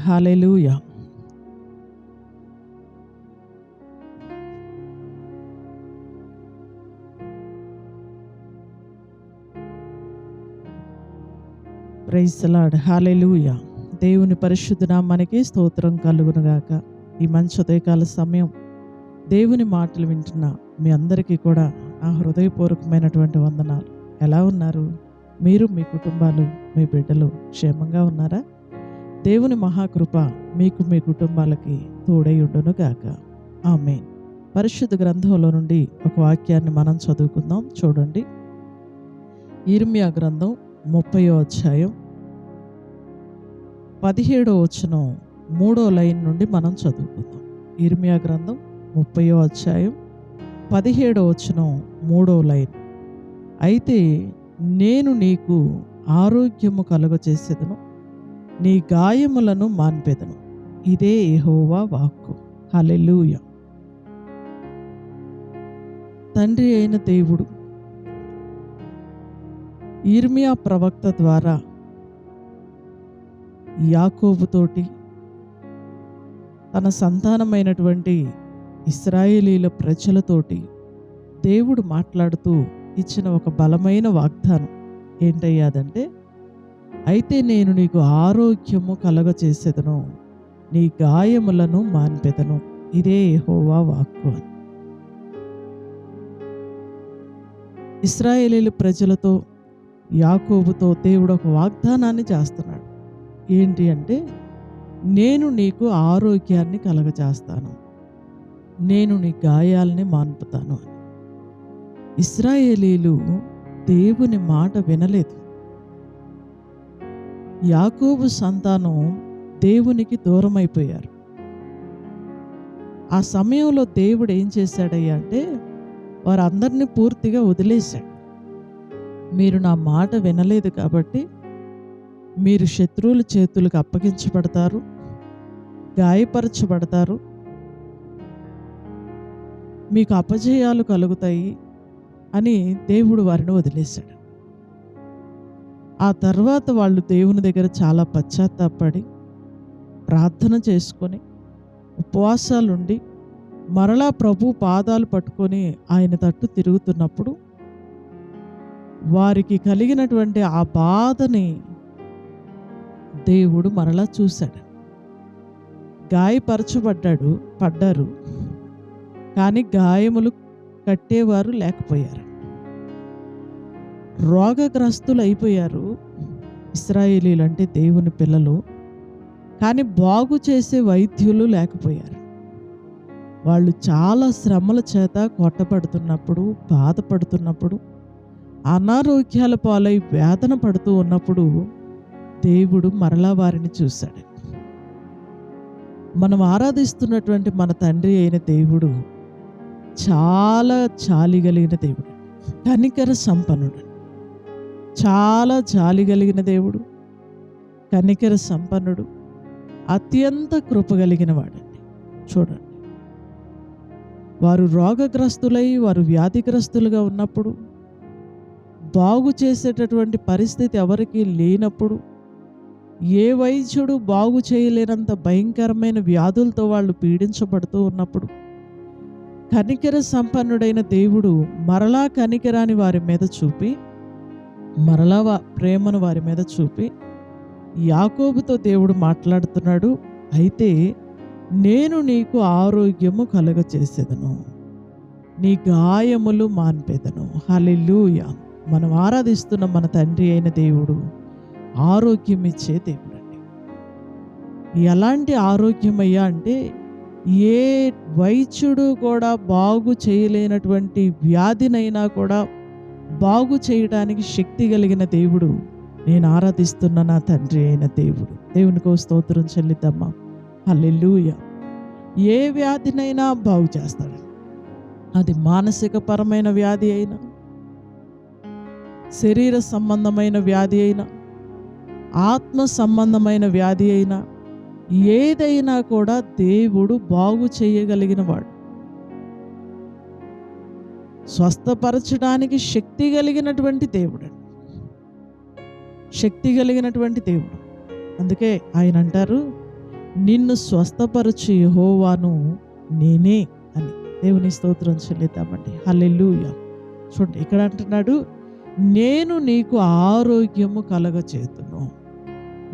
Hallelujah. Praise the Lord. Hallelujah. దేవుని పరిశుద్ధ నామానికి స్తోత్రం కలుగును గాక. ఈ మంచి ఉదయకాల సమయం దేవుని మాటలు వింటున్న మీ అందరికీ కూడా ఆ హృదయపూర్వకమైనటువంటి వందనాలు. ఎలా ఉన్నారు? మీరు, మీ కుటుంబాలు, మీ బిడ్డలు క్షేమంగా ఉన్నారా? దేవుని మహాకృప మీకు, మీ కుటుంబాలకి తోడై ఉండును గాక. ఆమేన్. పరిశుద్ధ గ్రంథంలో నుండి ఒక వాక్యాన్ని మనం చదువుకుందాం. చూడండి, యిర్మీయా గ్రంథం 30వ అధ్యాయం 17వ వచనం 3వ లైన్ నుండి మనం చదువుకుందాం. యిర్మీయా గ్రంథం 30వ అధ్యాయం 17వ వచనం 3వ లైన్. అయితే నేను నీకు ఆరోగ్యము కలుగచేసేదను, నీ గాయములను మాన్పెదను. ఇదే యెహోవా వాక్కు. హల్లెలూయా. తండ్రి అయిన దేవుడు యిర్మీయా ప్రవక్త ద్వారా యాకోబుతోటి, తన సంతానమైనటువంటి ఇశ్రాయేలీల ప్రజలతోటి దేవుడు మాట్లాడుతూ ఇచ్చిన ఒక బలమైన వాగ్దానం ఏంటయ్యాదంటే, అయితే నేను నీకు ఆరోగ్యము కలగచేసేదను, నీ గాయములను మాన్పెదను. ఇదే యెహోవా వాక్కు అని. ఇశ్రాయేలీల ప్రజలతో, యాకోబుతో దేవుడు ఒక వాగ్దానాన్ని చేస్తున్నాడు. ఏంటి అంటే, నేను నీకు ఆరోగ్యాన్ని కలగజేస్తాను, నేను నీ గాయాలని మాన్పుతాను అని. ఇశ్రాయేలీలు దేవుని మాట వినలేదు. యాకోబు సంతానం దేవునికి దూరం అయిపోయారు. ఆ సమయంలో దేవుడు ఏం చేశాడయ్యా అంటే, వారందరినీ పూర్తిగా వదిలేశాడు. మీరు నా మాట వినలేదు కాబట్టి మీరు శత్రువుల చేతులకు అప్పగించబడతారు, గాయపరచబడతారు, మీకు అపజయాలు కలుగుతాయి అని దేవుడు వారిని వదిలేశాడు. ఆ తర్వాత వాళ్ళు దేవుని దగ్గర చాలా పశ్చాత్తాపడి ప్రార్థన చేసుకొని ఉపవాసాలుండి మరలా ప్రభు పాదాలు పట్టుకొని ఆయన తట్టు తిరుగుతున్నప్పుడు వారికి కలిగినటువంటి ఆ బాధని దేవుడు మరలా చూశాడు. పడ్డారు, కానీ గాయములు కట్టేవారు లేకపోయారు. రోగగ్రస్తులు అయిపోయారు ఇశ్రాయేలీలు అంటే దేవుని పిల్లలు, కానీ బాగు చేసే వైద్యులు లేకపోయారు. వాళ్ళు చాలా శ్రమల చేత కొట్టబడుతున్నప్పుడు, బాధపడుతున్నప్పుడు, అనారోగ్యాల పాలై వేదన పడుతూ ఉన్నప్పుడు దేవుడు మరలా వారిని చూశాడు. మనం ఆరాధిస్తున్నటువంటి మన తండ్రి అయిన దేవుడు చాలా జాలి కలిగిన దేవుడు, కనికర సంపన్నుడు. చాలా జాలి కలిగిన దేవుడు, కనికర సంపన్నుడు, అత్యంత కృప కలిగిన వాడండి. చూడండి, వారు రోగగ్రస్తులై, వారు వ్యాధిగ్రస్తులుగా ఉన్నప్పుడు, బాగు చేసేటటువంటి పరిస్థితి ఎవరికి లేనప్పుడు, ఏ వైద్యుడు బాగు చేయలేనంత భయంకరమైన వ్యాధులతో వాళ్ళు పీడించబడుతూ ఉన్నప్పుడు, కనికర సంపన్నుడైన దేవుడు మరలా కనికరాన్ని వారి మీద చూపి, మరలా ప్రేమను వారి మీద చూపి యాకోబుతో దేవుడు మాట్లాడుతున్నాడు. అయితే నేను నీకు ఆరోగ్యము కలుగచేసేదను, నీ గాయములు మాన్పెదను. హల్లెలూయా. మనం ఆరాధిస్తున్న మన తండ్రి అయిన దేవుడు ఆరోగ్యం ఇచ్చే దేవుడు అండి. ఎలాంటి ఆరోగ్యమయ్యా అంటే, ఏ వైద్యుడు కూడా బాగు చేయలేనటువంటి వ్యాధినైనా కూడా బాగు చేయడానికి శక్తి కలిగిన దేవుడు నేను ఆరాధిస్తున్న నా తండ్రి అయిన దేవుడు. దేవునికో స్తోత్రం చెల్లిద్దామా. హల్లెలూయా. ఏ వ్యాధినైనా బాగు చేస్తాడు. అది మానసిక పరమైన వ్యాధి అయినా, శరీర సంబంధమైన వ్యాధి అయినా, ఆత్మ సంబంధమైన వ్యాధి అయినా, ఏదైనా కూడా దేవుడు బాగు చేయగలిగిన వాడు. స్వస్థపరచడానికి శక్తి కలిగినటువంటి దేవుడు, శక్తి కలిగినటువంటి దేవుడు. అందుకే ఆయన అంటారు, నిన్ను స్వస్థపరచు యెహోవాను నేనే అని దేవుని స్తోత్రం చెల్లిద్దామండి. హల్లెలూయా. చూడండి ఇక్కడ అంటున్నాడు, నేను నీకు ఆరోగ్యము కలగచేతును,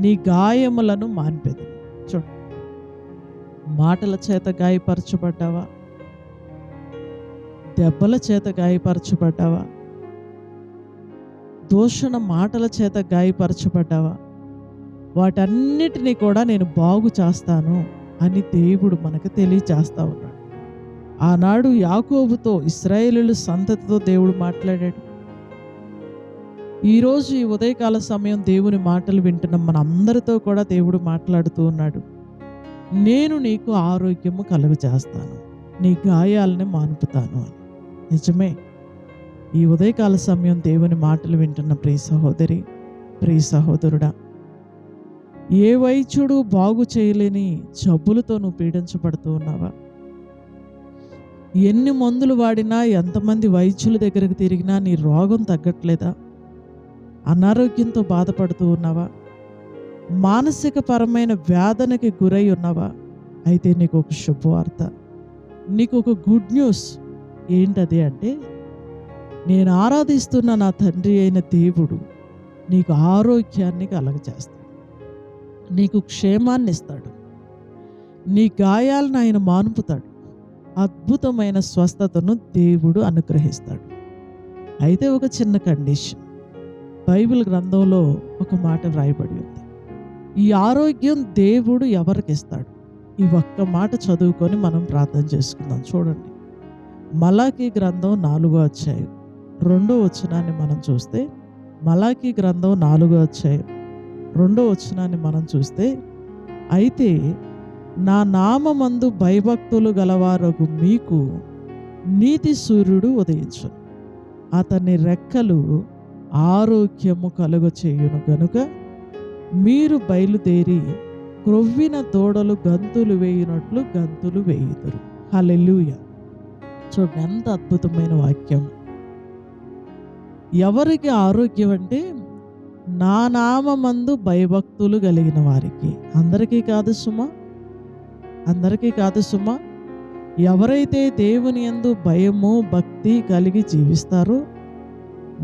నీ గాయములను మాన్పెదను. చూడండి, మాటల చేత గాయపరచబడ్డావా? దెబ్బల చేత గాయపరచబడ్డావా? దూషణ మాటల చేత గాయపరచబడ్డావా? వాటన్నిటినీ కూడా నేను బాగు చేస్తాను అని దేవుడు మనకు తెలియచేస్తా ఉన్నాడు. ఆనాడు యాకోబుతో, ఇశ్రాయేలీయుల సంతతితో దేవుడు మాట్లాడాడు. ఈరోజు ఈ ఉదయకాల సమయం దేవుని మాటలు వింటున్న మన అందరితో కూడా దేవుడు మాట్లాడుతూ ఉన్నాడు. నేను నీకు ఆరోగ్యము కలుగజేస్తాను, నీ గాయాలని మాన్పుతాను అని. నిజమే, ఈ ఉదయకాల సమయం దేవుని మాటలు వింటున్న ప్రియ సహోదరి, ప్రియ సహోదరుడా, ఏ వైద్యుడు బాగు చేయలేని జబ్బులతో నువ్వు పీడించబడుతూ ఉన్నావా? ఎన్ని మందులు వాడినా, ఎంతమంది వైద్యుల దగ్గరకు తిరిగినా నీ రోగం తగ్గట్లేదా? అనారోగ్యంతో బాధపడుతూ ఉన్నావా? మానసిక పరమైన వేదనకి గురై ఉన్నావా? అయితే నీకు ఒక శుభవార్త, నీకు ఒక గుడ్ న్యూస్. ఏంటది అంటే, నేను ఆరాధిస్తున్న నా తండ్రి అయిన దేవుడు నీకు ఆరోగ్యాన్ని కలగజేస్తాడు, నీకు క్షేమాన్ని ఇస్తాడు, నీ గాయాలను ఆయన మాన్పుతాడు, అద్భుతమైన స్వస్థతను దేవుడు అనుగ్రహిస్తాడు. అయితే ఒక చిన్న కండిషన్, బైబిల్ గ్రంథంలో ఒక మాట వ్రాయబడి ఉంది. ఈ ఆరోగ్యం దేవుడు ఎవరికి ఇస్తాడు? ఈ ఒక్క మాట చదువుకొని మనం ప్రార్థన చేసుకుందాం. చూడండి, మలాకీ గ్రంథం 4వ అధ్యాయం 2వ వచనాన్ని మనం చూస్తే, మలాకీ గ్రంథం 4వ అధ్యాయం 2వ వచనాన్ని మనం చూస్తే, అయితే నా నామమందు భయభక్తులు గలవారగు మీకు నీతి సూర్యుడు ఉదయించును, అతని రెక్కలు ఆరోగ్యము కలుగచేయును గనుక మీరు బయలుదేరి క్రొవ్విన దూడలు గంతులు వేయునట్లు గంతులు వేయుదురు. హల్లెలూయా. చూడండి, ఎంత అద్భుతమైన వాక్యం. ఎవరికి ఆరోగ్యం అంటే, నా నామమందు భయభక్తులు కలిగిన వారికి. అందరికీ కాదు సుమా, అందరికీ కాదు సుమా. ఎవరైతే దేవుని యందు భయము భక్తి కలిగి జీవిస్తారో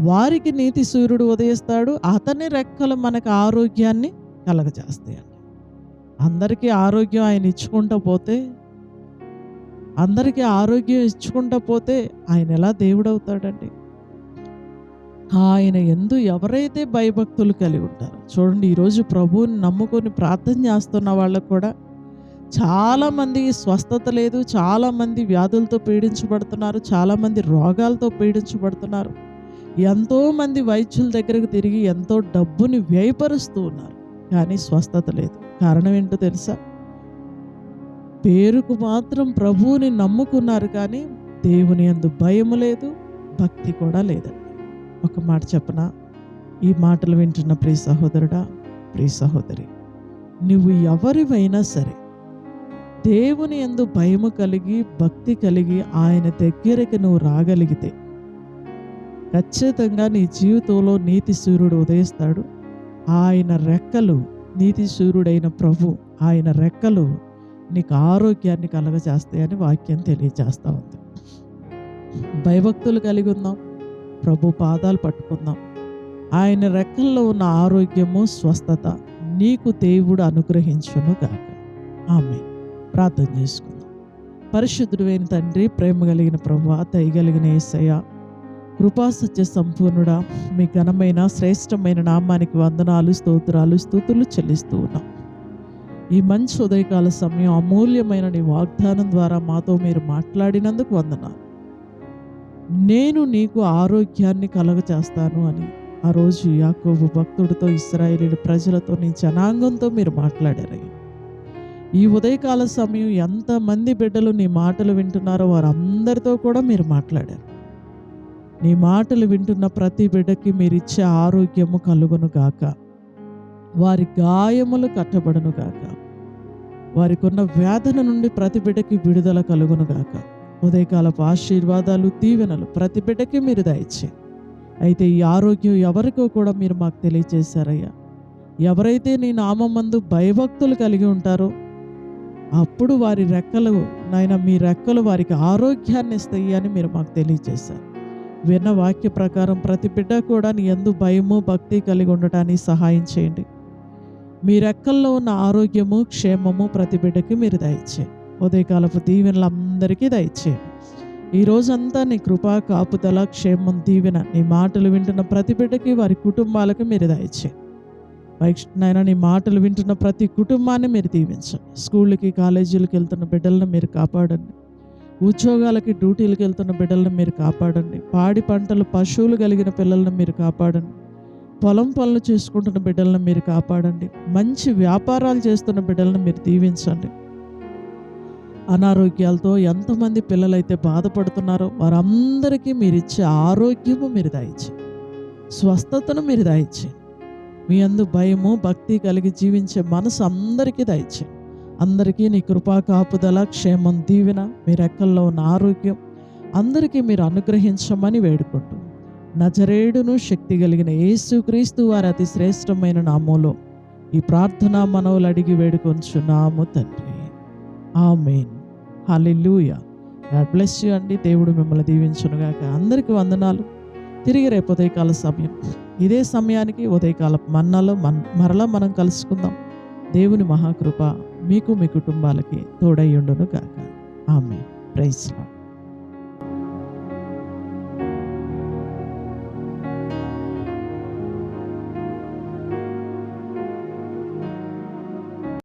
వారికి నీతి సూర్యుడు ఉదయిస్తాడు, అతని రెక్కలు మనకు ఆరోగ్యాన్ని కలగజేస్తాయండి. అందరికీ ఆరోగ్యం ఆయన ఇచ్చుకుంటూ పోతే, అందరికీ ఆరోగ్యం ఇచ్చుకుంటూ పోతే ఆయన ఎలా దేవుడు అవుతాడండి? ఆయన యందు ఎవరైతే భయభక్తులు కలిగి ఉంటారో, చూడండి, ఈరోజు ప్రభువుని నమ్ముకొని ప్రార్థన చేస్తున్న వాళ్ళకు కూడా చాలామంది స్వస్థత లేదు, చాలామంది వ్యాధులతో పీడించబడుతున్నారు, చాలామంది రోగాలతో పీడించబడుతున్నారు. ఎంతోమంది వైద్యుల దగ్గరకు తిరిగి ఎంతో డబ్బుని వ్యయపరుస్తూ ఉన్నారు, కానీ స్వస్థత లేదు. కారణం ఏంటో తెలుసా? పేరుకు మాత్రం ప్రభువుని నమ్ముకున్నారు, కానీ దేవుని యందు భయము లేదు, భక్తి కూడా లేదండి. ఒక మాట చెప్పనా? ఈ మాటలు వింటున్న ప్రియ సహోదరుడా, ప్రియ సహోదరి, నువ్వు ఎవరివైనా సరే దేవుని యందు భయము కలిగి భక్తి కలిగి ఆయన దగ్గరికి నువ్వు రాగలిగితే ఖచ్చితంగా నీ జీవితంలో నీతి సూర్యుడు ఉదయిస్తాడు. ఆయన రెక్కలు, నీతి సూర్యుడైన ప్రభు, ఆయన రెక్కలు నీకు ఆరోగ్యాన్ని కలగజేస్తాయని వాక్యం తెలియజేస్తూ ఉంది. భయభక్తులు కలిగి ఉందాం, ప్రభు పాదాలు పట్టుకుందాం. ఆయన రెక్కల్లో ఉన్న ఆరోగ్యము, స్వస్థత నీకు దేవుడు అనుగ్రహించును గాక. ఆమేన్. ప్రార్థన చేసుకుందాం. పరిశుద్ధుడైన తండ్రి, ప్రేమ కలిగిన ప్రభువా, దయగలిగిన యేసయ్య, కృపా సత్య సంపూర్ణుడా, మీ ఘనమైన శ్రేష్టమైన నామానికి వందనాలు, స్తోత్రాలు, స్తుతులు చెల్లిస్తూ ఉన్నాం. ఈ మంచి ఉదయకాల సమయం అమూల్యమైన నీ వాగ్దానం ద్వారా మాతో మీరు మాట్లాడినందుకు వందనాలు. నేను నీకు ఆరోగ్యాన్ని కలగచేస్తాను అని ఆ రోజు యాకోబు భక్తుడితో, ఇశ్రాయేలీయుల ప్రజలతో, నీ జనాంగంతో మీరు మాట్లాడారయ్యా. ఈ ఉదయకాల సమయం ఎంతమంది బిడ్డలు నీ మాటలు వింటున్నారో వారందరితో కూడా మీరు మాట్లాడారు. నీ మాటలు వింటున్న ప్రతి బిడ్డకి మీరిచ్చే ఆరోగ్యము కలుగును గాక, వారి గాయములు కట్టబడును గాక, వారికి ఉన్న వేదన నుండి ప్రతి బిడ్డకి విడుదల కలుగును గాక. ఉదయకాలపు ఆశీర్వాదాలు, దీవెనలు ప్రతి బిడ్డకి మీరు దయచేయండి. అయితే ఈ ఆరోగ్యం ఎవరికో కూడా మీరు మాకు తెలియజేశారయ్యా. ఎవరైతే నీ నామమందు భయభక్తులు కలిగి ఉంటారో అప్పుడు వారి రెక్కలు నాయన మీ రెక్కలు వారికి ఆరోగ్యాన్ని ఇస్తాయి అని మీరు మాకు తెలియజేశారు. విన్న వాక్య ప్రకారం ప్రతి బిడ్డ కూడా నీ యందు భయము భక్తి కలిగి ఉండటానికి సహాయం చేయండి. మీ రెక్కల్లో ఉన్న ఆరోగ్యము క్షేమము ప్రతి బిడ్డకి మీరు దయచేయండి. ఉదయకాలపు దీవెనలు అందరికీ దయచేయండి. ఈ రోజంతా నీ కృపా కాపుదల క్షేమం దీవెన నీ మాటలు వింటున్న ప్రతి బిడ్డకి వారి కుటుంబాలకు మీరు దయచేయండి. నాయన నీ మాటలు వింటున్న ప్రతి కుటుంబాన్ని మీరు దీవించండి. స్కూళ్ళకి కాలేజీలకు వెళ్తున్న బిడ్డలను మీరు కాపాడండి. ఉద్యోగాలకి డ్యూటీలకు వెళ్తున్న బిడ్డలను మీరు కాపాడండి. పాడి పంటలు పశువులు కలిగిన పిల్లలను మీరు కాపాడండి. పొలం పనులు చేసుకుంటున్న బిడ్డలను మీరు కాపాడండి. మంచి వ్యాపారాలు చేస్తున్న బిడ్డలను మీరు దీవించండి. అనారోగ్యాలతో ఎంతమంది పిల్లలైతే బాధపడుతున్నారో వారందరికీ మీరు ఇచ్చే ఆరోగ్యము మీరు దయచేయండి. స్వస్థతను మీరు దయచేయండి. మీ యందు భయము భక్తి కలిగి జీవించే మనసు అందరికీ దయచేయండి. అందరికీ నీ కృపా కాపుదల క్షేమం దీవెన మీ రెక్కల్లో ఉన్న ఆరోగ్యం అందరికీ మీరు అనుగ్రహించమని వేడుకుంటూ నజరేయుడును శక్తి కలిగిన యేసుక్రీస్తు వారి అతి శ్రేష్టమైన నామములో ఈ ప్రార్థనా మనవులు అడిగి వేడుకొంచున్నాము తండ్రి. ఆమేన్. హల్లెలూయా. గాడ్ బ్లెస్ యు అండి. దేవుడు మిమ్మల్ని దీవించునుగాక. అందరికీ వందనాలు. తిరిగి రేపు ఉదయకాల సమయం ఇదే సమయానికి ఉదయకాల మన్నాలో మరలా మనం కలుసుకుందాం. దేవుని మహాకృప మీకు మీ కుటుంబాలకి తోడై ఉండును గాక. ఆమేన్. Praise lord.